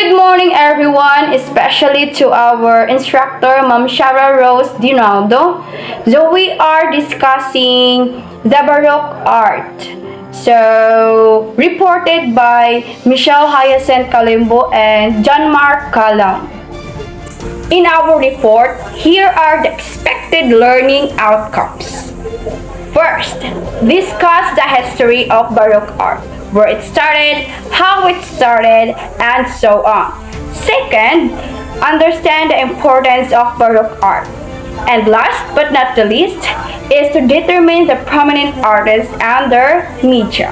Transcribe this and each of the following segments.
Good morning, everyone, especially to our instructor, Ma'am Shara Rose Dionaldo. So we are discussing the Baroque art. So, reported by Michelle Hyacinth Kalimbo and John Mark Calam. In our report, here are the expected learning outcomes. First, discuss the history of Baroque art, where it started, how it started, and so on. Second, understand the importance of Baroque art. And last but not the least, is to determine the prominent artists and their media.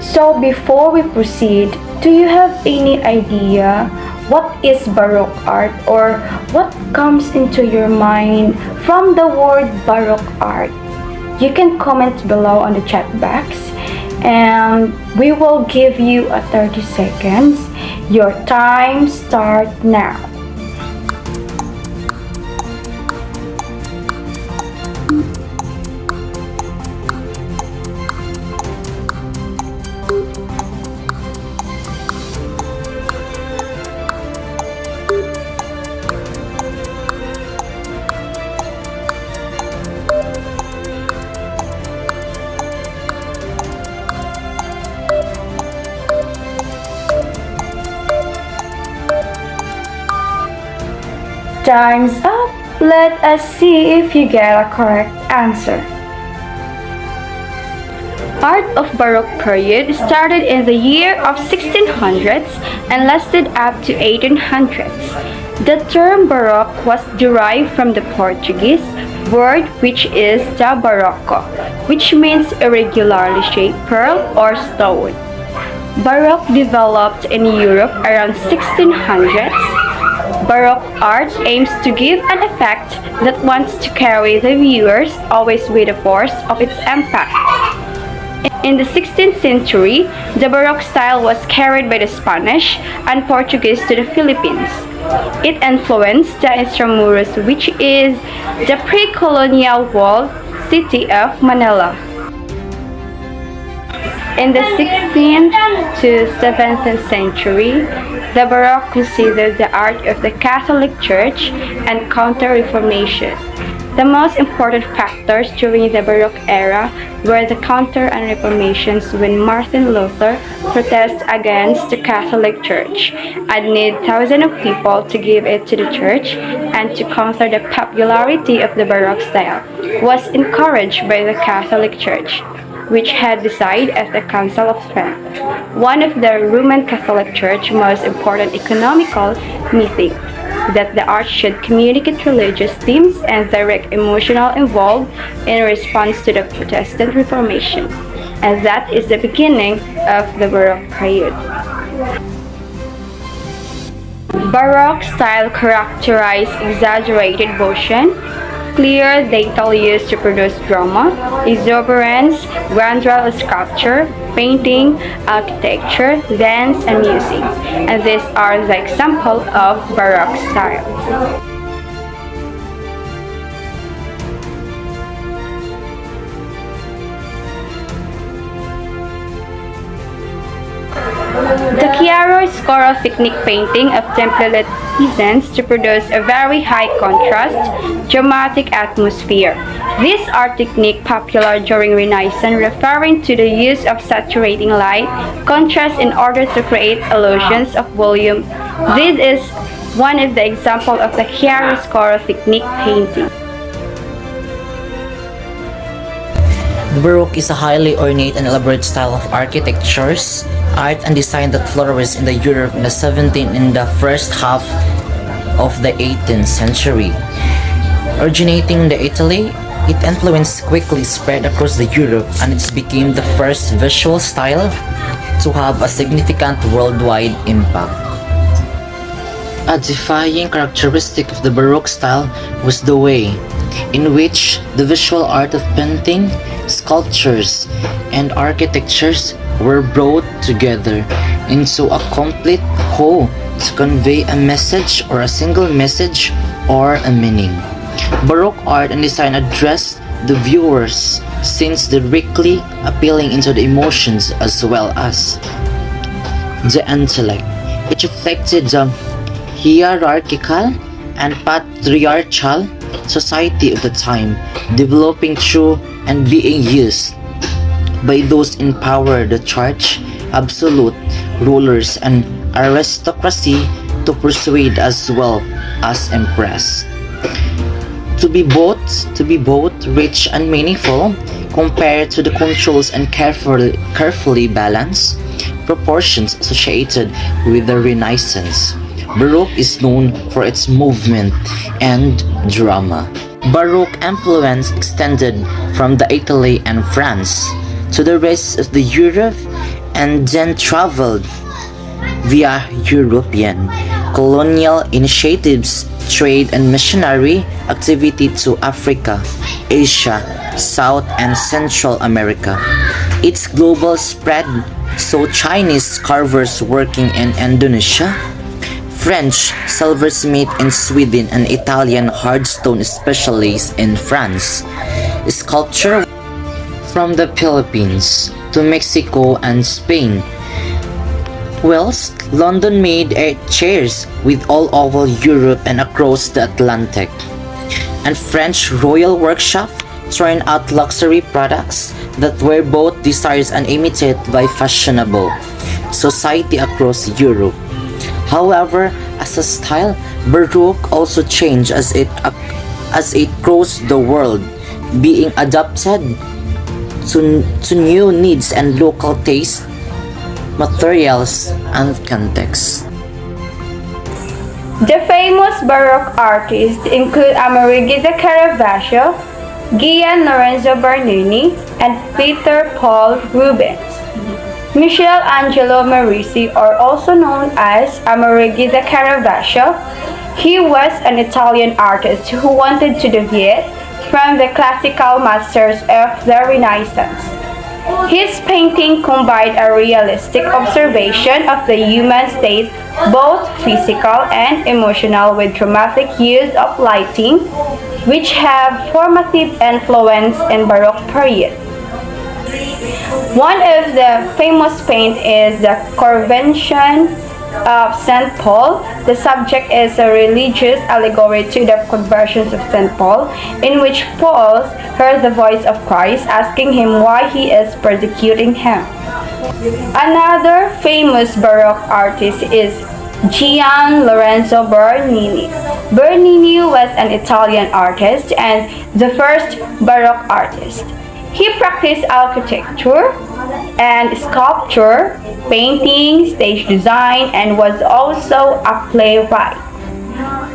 So before we proceed, do you have any idea what is Baroque art or what comes into your mind from the word Baroque art? You can comment below on the chat box and we will give you a 30 seconds. Your time starts now. Time's up. Let us see if you get a correct answer. Art of Baroque period started in the year of 1600s and lasted up to 1800s. The term Baroque was derived from the Portuguese word which is the barroco, which means irregularly shaped pearl or stone. Baroque developed in Europe around 1600s. Baroque art aims to give an effect that wants to carry the viewers always with the force of its impact. In the 16th century, the Baroque style was carried by the Spanish and Portuguese to the Philippines. It influenced the Intramuros, which is the pre-colonial walled city of Manila. In the 16th to 17th century, the Baroque considered the art of the Catholic Church and Counter-Reformation. The most important factors during the Baroque era were the Counter and Reformations when Martin Luther protested against the Catholic Church and needed thousands of people to give it to the church, and to counter the popularity of the Baroque style was encouraged by the Catholic Church, which had decided at the Council of Trent, one of the Roman Catholic Church's most important economical meetings, that the art should communicate religious themes and direct emotional involved in response to the Protestant Reformation. And that is the beginning of the Baroque period. Baroque style characterized exaggerated motion, clear detail used to produce drama, exuberance, grandeur sculpture, painting, architecture, dance, and music. And these are the examples of Baroque style. The chiaroscuro technique painting of template designs to produce a very high contrast, dramatic atmosphere. This art technique popular during Renaissance, referring to the use of saturating light, contrast in order to create illusions of volume. This is one of the examples of the chiaroscuro technique painting. The Baroque is a highly ornate and elaborate style of architectures, art, and design that flourished in the Europe in the 17th and the first half of the 18th century. Originating in Italy, it influence quickly spread across the Europe, and it became the first visual style to have a significant worldwide impact. A defining characteristic of the Baroque style was the way in which the visual art of painting, sculptures, and architectures were brought together into a complete whole to convey a message or a single message or a meaning. Baroque art and design addressed the viewers since directly appealing into the emotions as well as the intellect. It reflected the hierarchical and patriarchal society of the time, developing through and being used by those in power, the church, absolute rulers, and aristocracy to persuade as well as impress. To be both rich and meaningful compared to the controls and carefully balanced proportions associated with the Renaissance. Baroque is known for its movement and drama. Baroque influence extended from the Italy and France to the rest of the Europe and then traveled via European colonial initiatives, trade and missionary activity to Africa, Asia, South and Central America. Its global spread saw Chinese carvers working in Indonesia, French silversmith in Sweden and Italian hardstone specialists in France, sculpture from the Philippines to Mexico and Spain, whilst London made chairs with all over Europe and across the Atlantic, and French royal workshop turned out luxury products that were both desired and imitated by fashionable society across Europe. However, as a style, Baroque also changed as it crossed the world, being adapted to new needs and local tastes, materials, and contexts. The famous Baroque artists include Amerigo de Caravaggio, Gian Lorenzo Bernini, and Peter Paul Rubens. Michelangelo Merisi, or also known as Amerigo de Caravaggio, he was an Italian artist who wanted to deviate from the classical masters of the Renaissance. His painting combined a realistic observation of the human state, both physical and emotional, with dramatic use of lighting, which have formative influence in Baroque period. One of the famous paint is the Convention of St. Paul. The subject is a religious allegory to the conversions of St. Paul, in which Paul heard the voice of Christ asking him why he is persecuting him. Another famous Baroque artist is Gian Lorenzo Bernini. Bernini was an Italian artist and the first Baroque artist. He practiced architecture and sculpture, painting, stage design, and was also a playwright.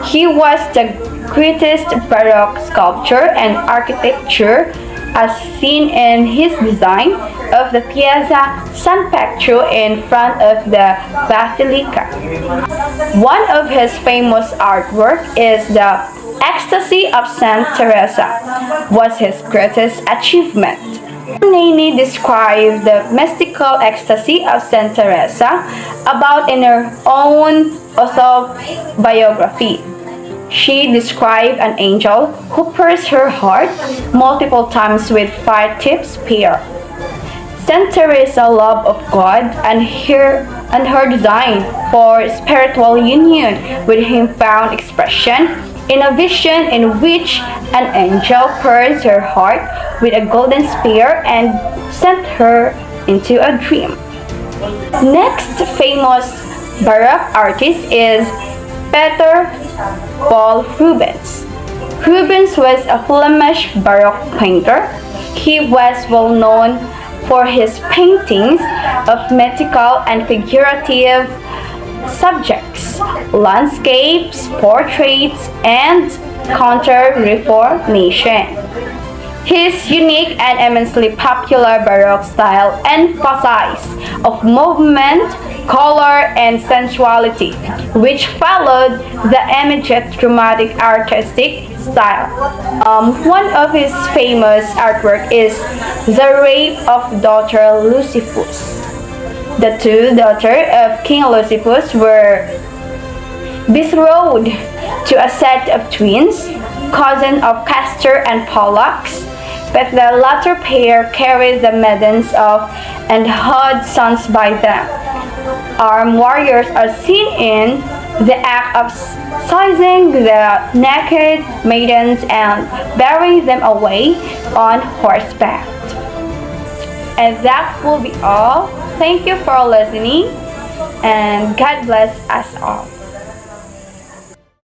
He was the greatest Baroque sculptor and architecture as seen in his design of the Piazza San Pietro in front of the Basilica. One of his famous artwork is the Ecstasy of Saint Teresa, was his greatest achievement. Bernini described the mystical ecstasy of Saint Teresa about in her own autobiography. She described an angel who pierced her heart multiple times with fire-tipped spear. Saint Teresa's love of God and her design for spiritual union with him found expression in a vision in which an angel pierced her heart with a golden spear and sent her into a dream. Next famous Baroque artist is Peter Paul Rubens. Rubens was a Flemish Baroque painter. He was well known for his paintings of mythical and figurative subjects, landscapes, portraits, and counter-reformation. His unique and immensely popular Baroque style emphasized of movement, color, and sensuality, which followed the immediate dramatic artistic style. One of his famous artwork is The Rape of Daughter Luciferus. The two daughters of King Luciferus were betrothed to a set of twins, cousins of Castor and Pollux, but the latter pair carried the maidens off and had sons by them. Armed warriors are seen in the act of seizing the naked maidens and bearing them away on horseback. And that will be all. Thank you for listening, and God bless us all.